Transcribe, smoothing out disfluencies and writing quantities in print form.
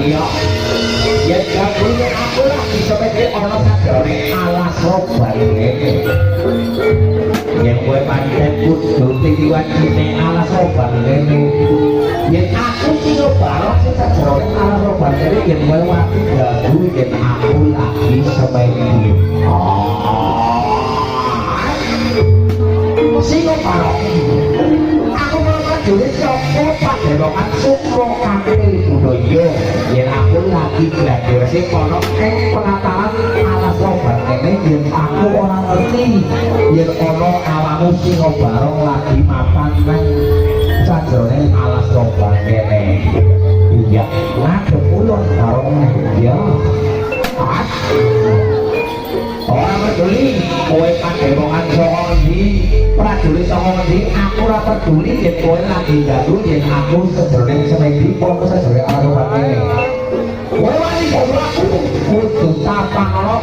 iya ya gabungnya aku lah bisa pede ono sadari alas roban ini yang gue pancen kudu tiwan ini alas roban ini yang aku kino barok sih sadari alas roban ini yang gue waktu gabu yang aku lagi sebagai sino barok aku mau jadi soko padelokan sukro kakek budaya yang aku lagi belajar sih kono penataran alas roban ini yang aku orang ngerti yang ono alamu sino barong lagi mapan neng sajroning alas roban ini iya ngadep ulon barong ya orang peduli kowe padelokan soko di prajurit sama ngendi aku ora peduli yen kowe lagi gaduh yen aku sedhereng semedi kowe sedhereng alat ini kowe wani aku kudu tapang lo